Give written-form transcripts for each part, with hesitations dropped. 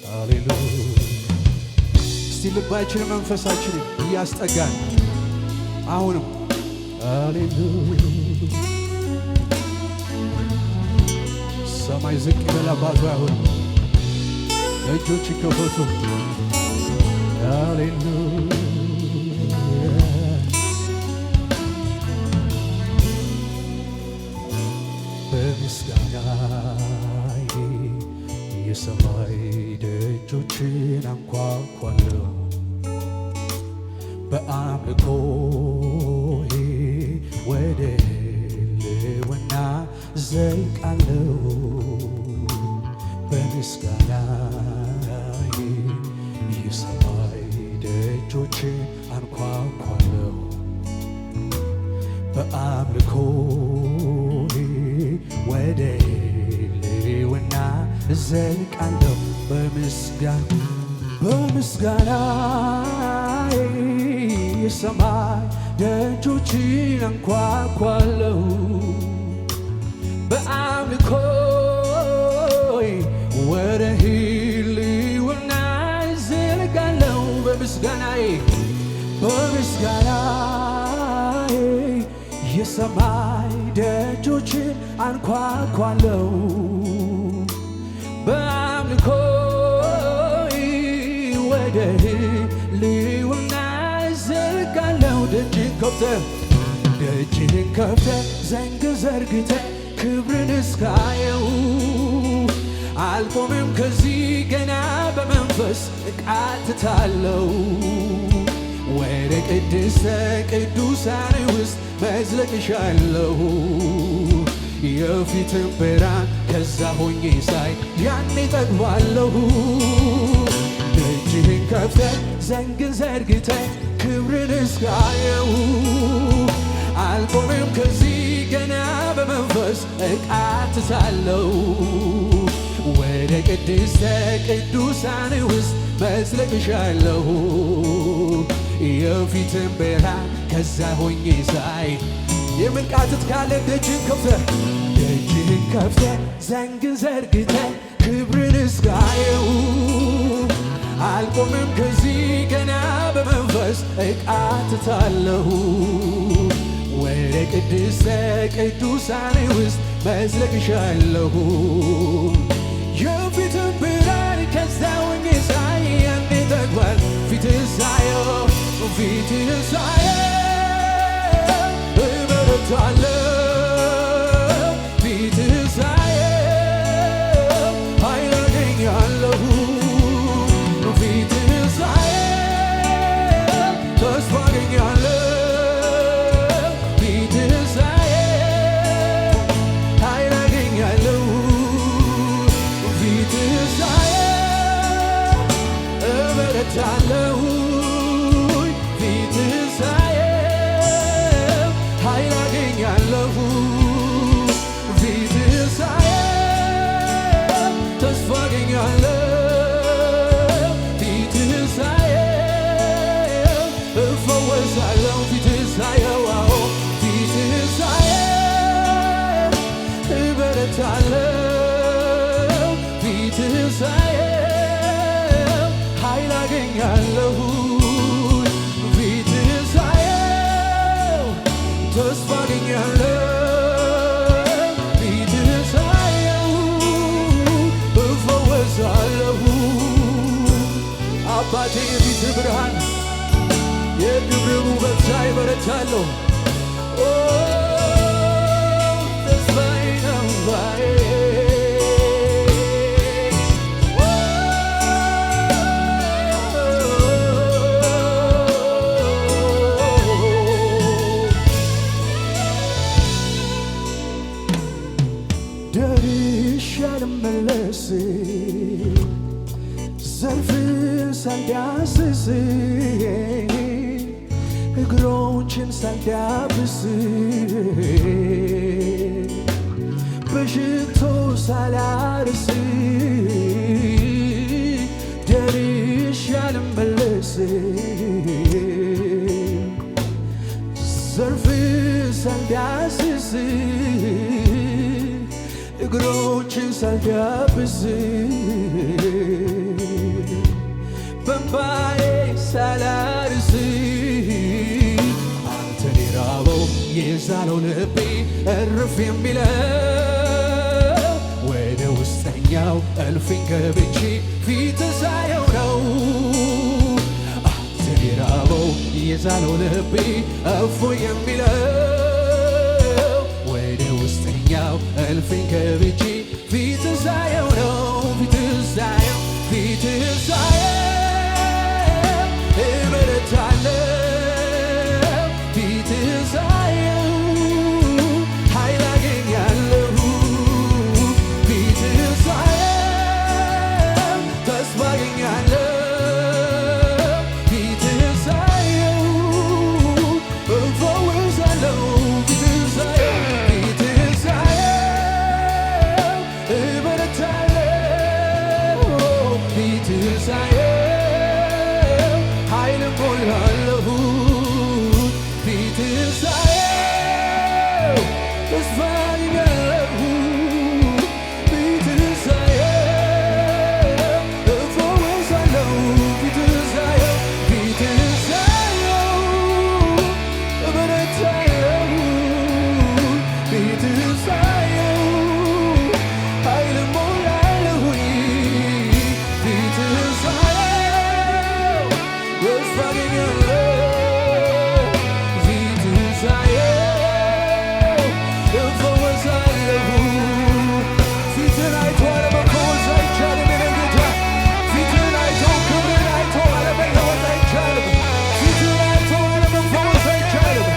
ሃሌሉያ። እስቲ ልባችን መንፈሳችንን እያስጠጋን አሁንም ሃሌሉያ። ሰማይ ዝቅ ይበል አባቱ አሁን እጆች ይከፈቱ። ሃሌሉያ በምስጋናዬ የሰማይ ደጆችን አንኳኳለሁ፣ በአምልኮዬ ወደ ሕልውና ዘልቃለሁ። በምስጋናዬ የሰማይ ደጆችን አንኳኳለሁ፣ በአምልኮዬ ወደ ሕልውና ዘልቃለሁ። በምስጋናዬ የሰማይ ደጆችን አንኳኳለሁ፣ በአምልኮዬ ወደ ሕልውና ዘልቃለሁ። በምስጋናዬ የሰማይ ደጆችን አንኳኳለሁ፣ በአምልኮዬ ወደ ሕልውና ዘልቃለሁ። ደጅህን ከፍተህ ዘንግ ዘርግተህ ክብርን እስካየው አልቆምም ከዚህ ገና በመንፈስ እቃትታለሁ። ወደ ቅድስተ ቅዱሳን ውስጥ መዝለቅ እሻለሁ። የፊትን ብርሃን ከዛ ሆኜ ሳይ ያኔ ጠግባለሁ። ደጅህን ከፍተህ ዘንግን ዘርግተህ ክብርን እስካየው አልቆምም ከዚህ ገና በመንፈስ እቃትታለሁ። ወደ ቅድስተ ቅዱሳን ውስጥ መዝለቅ እሻለሁ። የፊትን ብርሃን ከዛ ሆኜ ሳይ የምንቃትት ካለ ደጅህን ከፍተህ ዘንግን ዘርግተህ ክብርን እስካየው አልቆምም ከዚህ ገና በመንፈስ እቃትታለሁ። ወደ ቅድስተ ቅዱሳን ውስጥ መዝለቅ እሻለሁ። የፊትን ብርሃን ከዛ ሆኜ ሳይ ያኔ ጠግባል ፊትህን ሳየው እበረታለሁ። ፊትህን ሳየው ኃይል አገኛለሁ። ፊትህን ሳየው ተስፋ አገኛለሁ። ፊትህን ሳየው ኃይል አገኛለሁ። ፊትህን ሳየው እበረታለሁ። ፊትህን ሳየው ኃይል አገኛለሁ። ፊትህን ሳየው ተስፋ አገኛለሁ። ፊትህን ሳየው እፈወሳለሁ። ፊትህን ሳየው ፊትህን ሳየው እበረታለሁ። ፊትህን ሳየው ኃይል አገኛለሁ። ፊትህን ሳየው ተስፋ አገኛለሁ። ፊትህን ሳየው እፈወሳለሁ። አባቴ የፊትህ ብርሃን የክብርህ ውበት ሳይ እበረታለሁ። ተስፋዬ ነው ባዬ ደርሼ አልመለስ ዘርፍን ሳልዳስስ እግሮችን ሳልዳብስ በሽቶ ሳላርስ ደርሼ አልመለስ ዘርፍን ሳልዳስስ እግሮችን ሳልዳብስ ነው ልቤ እርፍ የሚለው ወደ ውስጠኛው እልፍኝ ገብቼ ፊት ሳየው ነው አንተን የራበው የዛለው ልቤ እፎ የሚለው ወደ ውስጠኛው እልፍኝ ገብቼ ፊት ሳየው ነው ፊት ሳየው እበረታለሁ ፊት ሳየው ኃይል አገኛለሁ ፊት ሳየው ተስፋ አገኛለሁ ፊት ሳየው እፈወሳለሁ ፊት ሳየው እበረታለሁ ፊት ሳየው ኃይል እሞላለሁ ፊት ሳየው ተስፋ አገኛለሁ ፊት ሳየው እፈወሳለሁ ፊት ሳየው እበረታለሁ ፊት ሳየው ኃይል እሞላለሁ ፊት ሳየው ተስፋ አገኛለሁ ፊት ሳየው እፈወሳለሁ ፊትን አይቶ አለመፈወስ አይቻልም የኔ ጌታ ፊትን አይቶ ክብርን አይቶ አለመለወጥ አይቻልም ፊትን አይቶ አለመፈወስ አይቻልም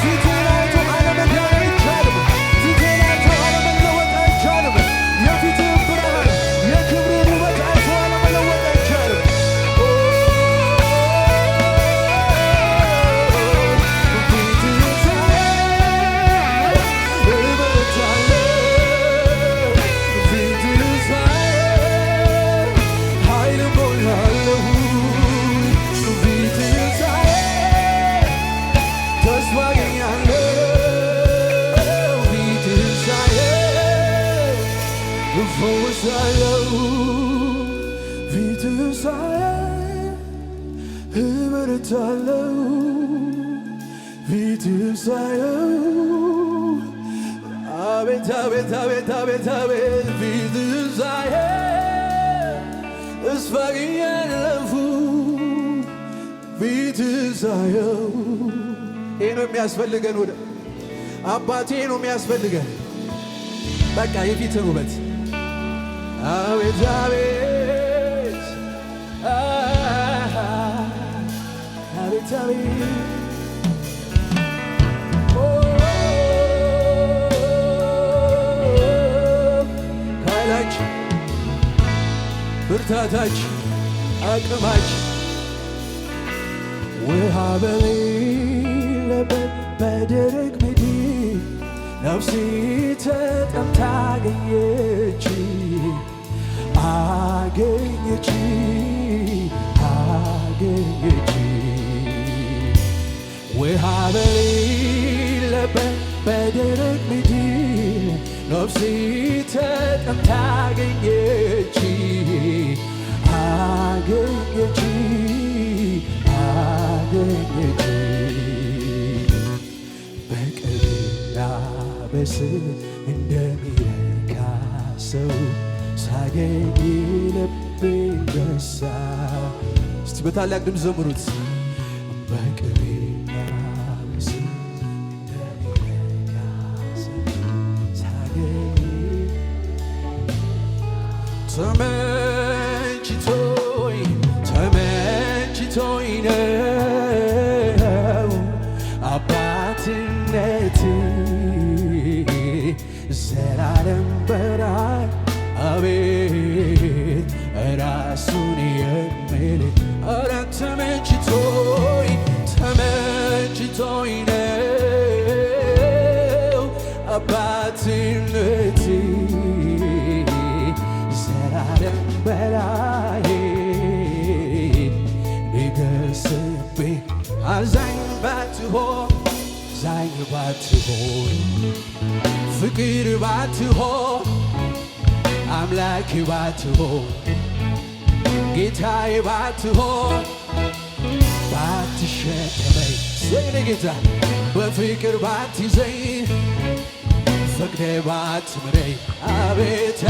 ፊትን አይቶ አለመዳን አይቻልም ፊትን አይቶ አለመለወጥ አይቻልም የፊትን ብርሃን የክብርን ውበት አይቶ አለመለወጥ አይቻልም ፊት ሳየው እበረታለሁ ፊት ሳየው ኃይል እሞላለሁ ፊት ሳየው ተስፋ አገኛለሁ ፊት ሳየው እፈወሳለሁ ፊት ሳየው እበረታለሁ ፊት ሳየው አቤት አቤት አቤት አቤት አቤት ፊት ሳየው ተስፋ አገኛለሁ ፊት ሳየው ይሄ ነው የሚያስፈልገን ወደ አባቴ ነው የሚያስፈልገን በቃ የፊትን ውበት አቤት አቤት አቤት አቤት ኃይላች ብርታታች አቅማች ውሃ በሌለበት በደረቅ ምድር ነፍሴ ተጠምታ አገኘች አገኘች አገኘች ውሃ በሌለበት በደረቅ ምድር ነፍሴ ተጠምታ አገኘች አገኘች አገኘች በቅቤና በስብ እንደሚረካ ሰው ሳገኝ ልቤ ደሳ እስቲ በታላቅ ድምፅ ዘምሩት በቅቤና በስብ እንደሚረካ ሰው ሳገኝ ተመችቶኝ ነው አባትነት ዘላለም በራይ አቤት ራሱን የሚል ኧረ ተመችቶኝ ነው አባትነት ዘላለም በላይ ንገስብኝ አዛኝ ባትሆን ፍቅር ባትሆን አምላክ ባትሆን ጌታዬ ባትሆን ባትሸከመኝ ሰይኔ ጌታ በፍቅር ባትይዘኝ ፈቅደ ባትምረኝ አቤት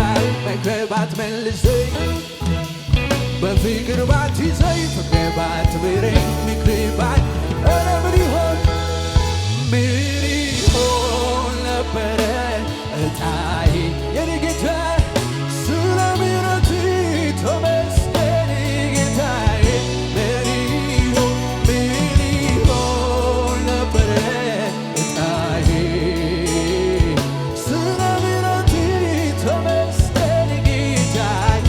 መክረህ ባትመልሰኝ በፍቅር ባትይዘኝ ፈቅደ ባትምረኝ ምክርህ ኧረ ምን ይሆን ነበረ እጣዬ የኔ ጌታ ስለ ምሕረትህ ተመስገን ጌታዬ ምን ይሆን ነበረ እጣዬ ስለ ምሕረትህ ተመስገን ጌታዬ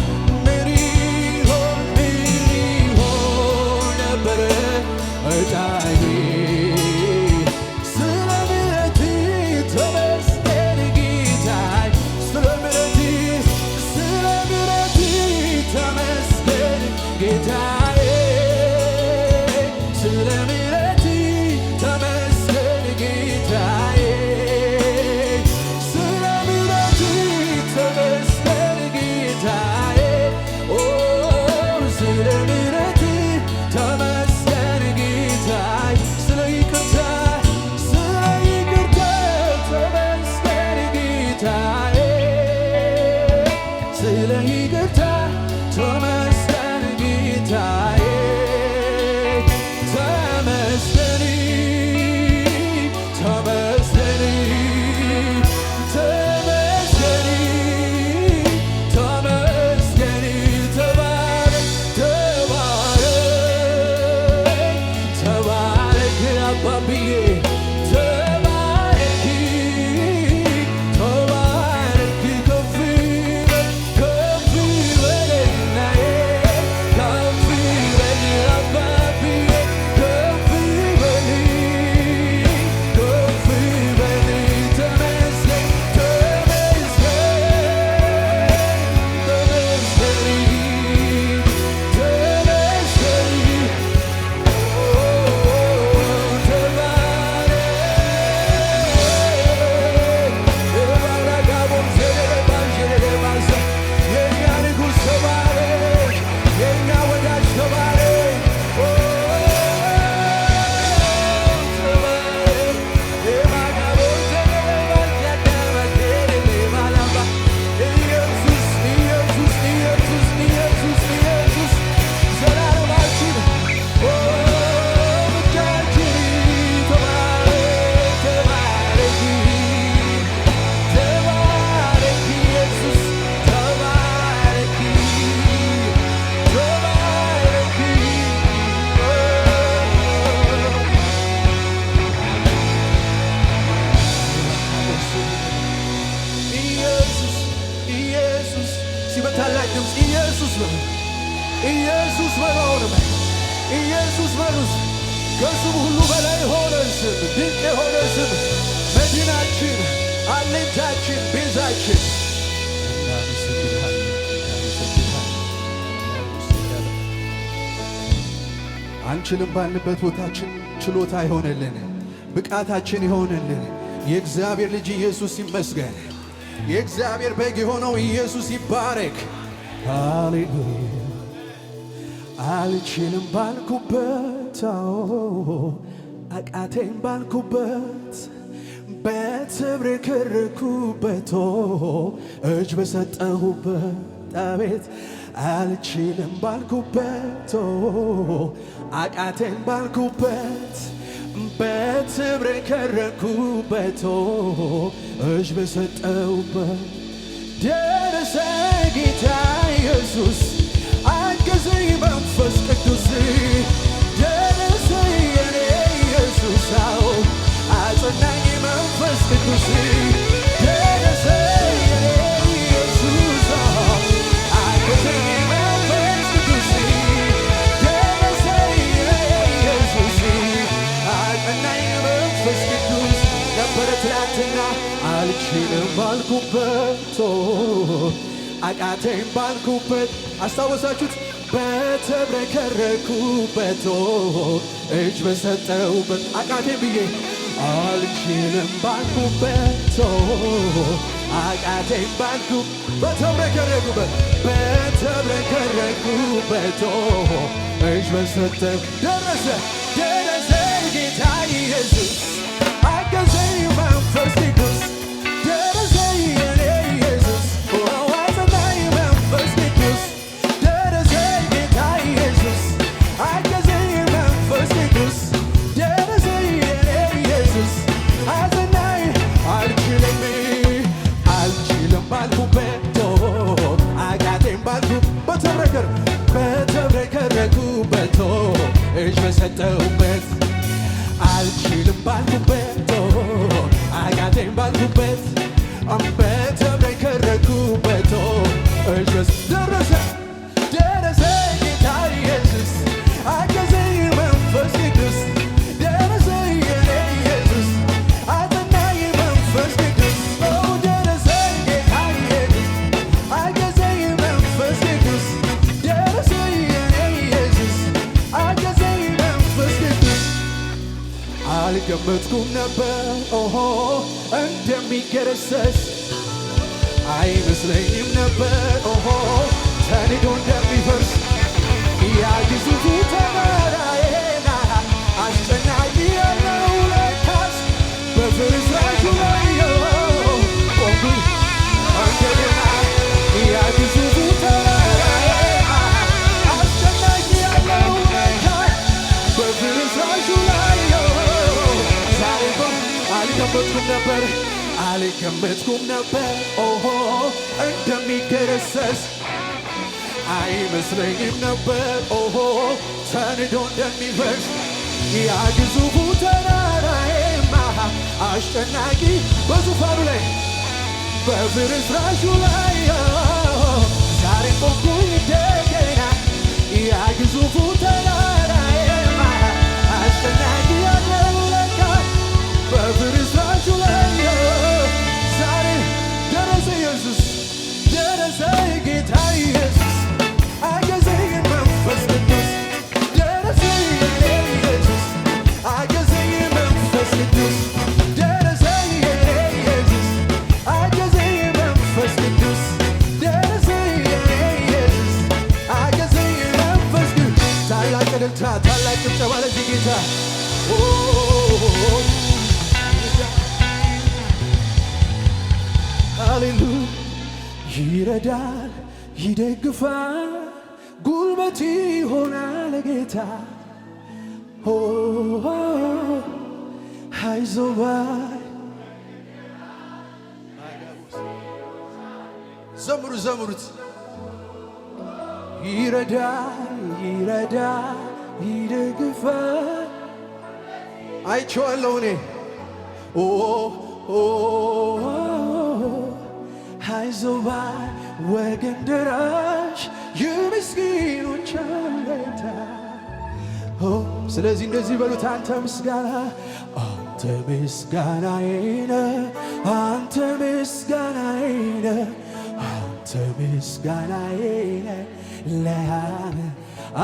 ምን ይሆን ነበረ እጣዬ ኢየሱስ በለውንም ኢየሱስ በሉስ ከስም ሁሉ በላይ የሆነ ስም ድንቅ የሆነ ስም መዲናችን አለኝታችን ቤዛችን አንችልም ባልንበት ቦታችን ችሎታ ይሆንልን ብቃታችን ይሆንልን የእግዚአብሔር ልጅ ኢየሱስ ይመስገን የእግዚአብሔር በግ የሆነው ኢየሱስ ይባረክ ሃሌሉያ አልችልም ባልኩበት አቃተኝ ባልኩበት በተብረከረኩበት እጅ በሰጠሁበት አቤት አልችልም ባልኩበት አቃተኝ ባልኩበት በተብረከረኩበት እጅ በሰጠሁበት ደረሰ ጌታ ኢየሱስ አገዘኝ መንፈስ ቅዱስ ደረሰ የኔ ኢየሱስ አጸናኝ መንፈስ ቅዱስ ደረሰ የኔ ኢየሱስ አገዘኝ መንፈስ ቅዱስ ደረሰ የኔ ኢየሱስ አጸናኝ መንፈስ ቅዱስ ነበረ ትላንትና አልችልም ባልኩበት አቃተኝ ባልኩበት አስታወሳችሁት በተብረከረኩበት እጅ በሰጠሁበት አቃተኝ ብዬ አልችልም ባልኩበት አቃተኝ ባልኩ በተብረከረኩበት እጅ በሰጠሁ ደረሰ ጌታ ጌታ ኢየሱስ አገዘኝ መንፈስ ቅዱስ ደረሰኝ የኔ ኢየሱስ አጸናኝ መንፈስ ቅዱስ ደረሰኝ ጌታ ኢየሱስ አገዘኝ መንፈስ ቅዱስ ደረሰኝ የኔ ኢየሱስ አጸናኝ አልችልም ባልኩበት አቃተኝ ባልኩ በተብረከረኩበት እጅ በሰጠሁበት አልችልም ባልኩበት አቃተኝ ባልኩበት በተብረከረኩበት እጅ ደረሰ ጌታ ኢየሱስ አገዘኝ መንፈስ ቅዱስ ደረሰኝ የኔ ኢየሱስ አጸናኝ መንፈስ ቅዱስ ደረሰኝ ጌታ ኢየሱስ አገዘኝ መንፈስ ቅዱስ ደረሰኝ የኔ ኢየሱስ አገዘኝ መንፈስ ቅዱስ አልገመትኩም ነበር እንደሚገረሰስ አይመስለኝም ነበር ተንዶ እንደሚፈርስ ያ ግዙፉ ተራራዬና አስጨናቂ ያለው ለካስ በፍርስራሹ ላይ ቆምኩኝ እንደገና ያ ግዙፉ ተራራዬና አስጨናቂ ያለው ለካስ በፍርስራሹ ላይ ዛሬ አልገመትኩም ነበር እንደሚገረሰስ አይመስለኝም ነበር ተንዶ እንደሚፈርስ ያ ግዙፉ ተራራዬማ አስጨናቂ በዙፋኑ ላይ በፍርስራሹ ላይ ዛሬ ቆምኩኝ እንደገና ያ ግዙፉ ተራራዬማ አስጨናቂ ያለው ለካ በፍርስራሹ ላይ ዛሬ ደረሰ ኢየሱስ ደረሰ ጌታ ኢየሱስ አገዘኝ መንፈስ ቅዱስ ደረሰኝ የኔ ኢየሱስ አገዘኝ መንፈስ ቅዱስ ደረሰኝ የኔ ኢየሱስ አገዘኝ መንፈስ ቅዱስ ደረሰኝ የኔ ኢየሱስ አገዘኝ መንፈስ ቅዱስ ታላቅ እልልታ ታላቅ ጭብጨባ ለዚህ ጌታ ሃሌሉያ ይረዳል ይደግፋል ጉልበት ይሆናል ጌታ አይዞህ ባይ ዘምሩት ይረዳል ይደግፋል አይቼዋለሁ እኔ አይዞህ ባይ ወገን ደራሽ የምስኪኖች አለኝታ ስለዚህ እንደዚህ በሉት አንተ ምስጋናዬ ነህ አንተ ምስጋናዬ ነህ አንተ ምስጋናዬ ነህ ለአብ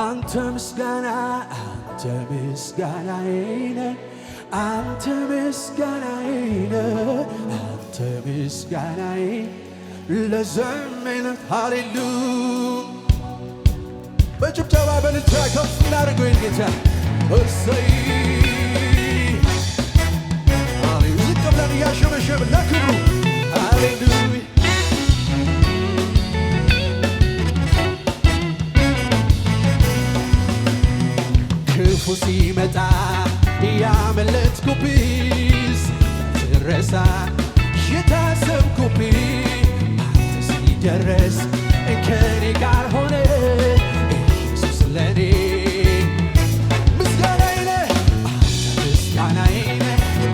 አንተ ምስጋናዬ ነህ አንተ ምስጋናዬ ነህ አንተ ምስጋናዬ ለዘመን ሃሌሉያ በጭብጨባ በልልታ ከፍ እናድርገው ጌታ እሰይ ዝቅ ብለን እያሸበሸብን ለክብሩ ሃሌሉያ ክፉ ሲመጣ ያመለጥኩብህ ትረሳ የታሰብኩብህ አንተ ሲደረስ ከኔ ጋር ሆነ ኢየሱስ ለኔ ምስጋናዬ ነህ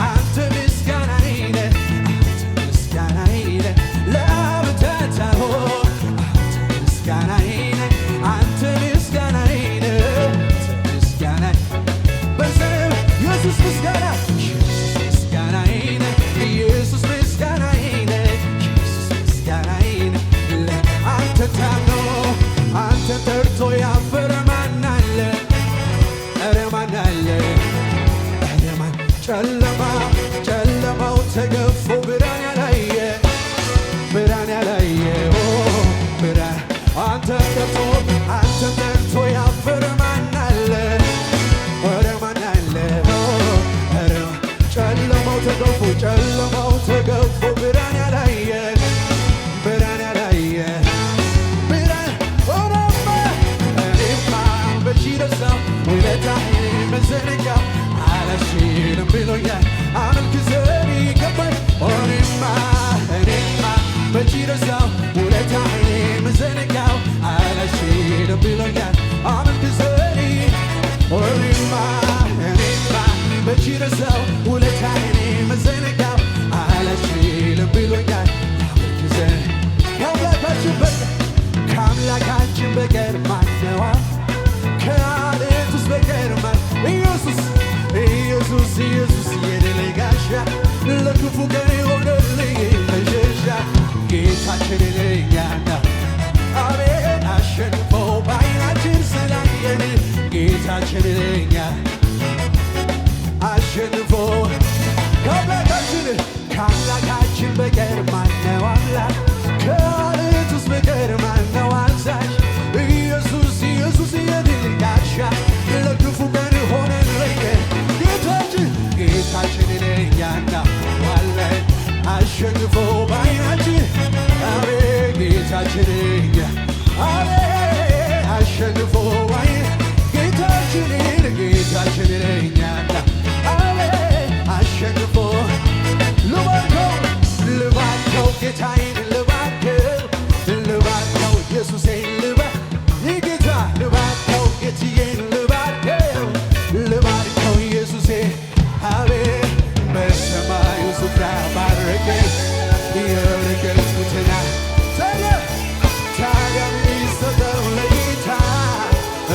አንተ ምስጋናዬ ነህ ለአብ ተታሆ አንተ ምስጋናዬ ነህ አንተ ምስጋናዬ በዘመን ኢየሱስ ምስጋና ኢየሱስ ምስጋናዬ ነህ አንተ ታምኖ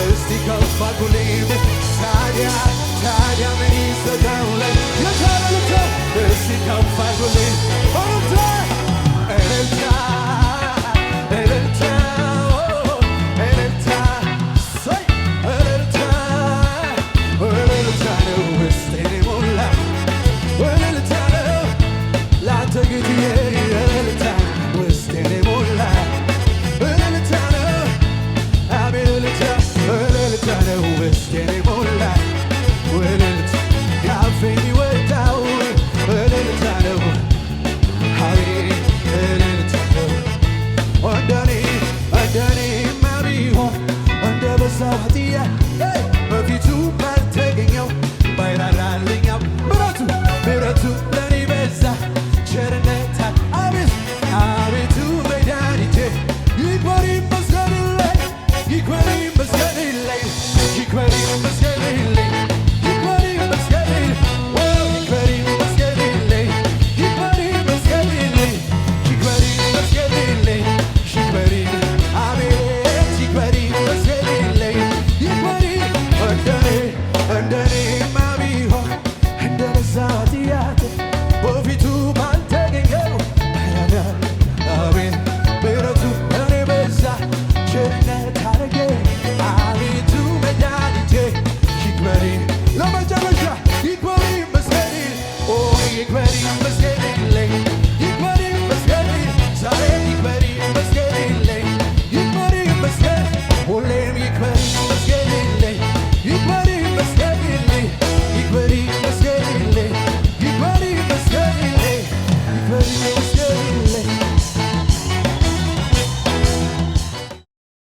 እስቲ ከፍ አድርጉልኝ ታዲያ ታዲያ ምን ይዘጋውላይ የቻለልታ እስቲ ከፍ አድርጉልኝ እልልታ እልልታ እልልታ ሰይ እልልታ እልልታ ነው ውስጤን ሞላ እልልታ ነው ላንተ ጌታዬ እልልታ ውስጤን ሞላ እልልታ ነው አቤት እልልታ እልልታ ነው ውስጤን ሞላ እልልታ ያፌን ይወጣው እልልታ ነው አቤት እልልታ ነው እንደኔማ ቢሆን እንደ በዛ ኃጢአት በፊቱ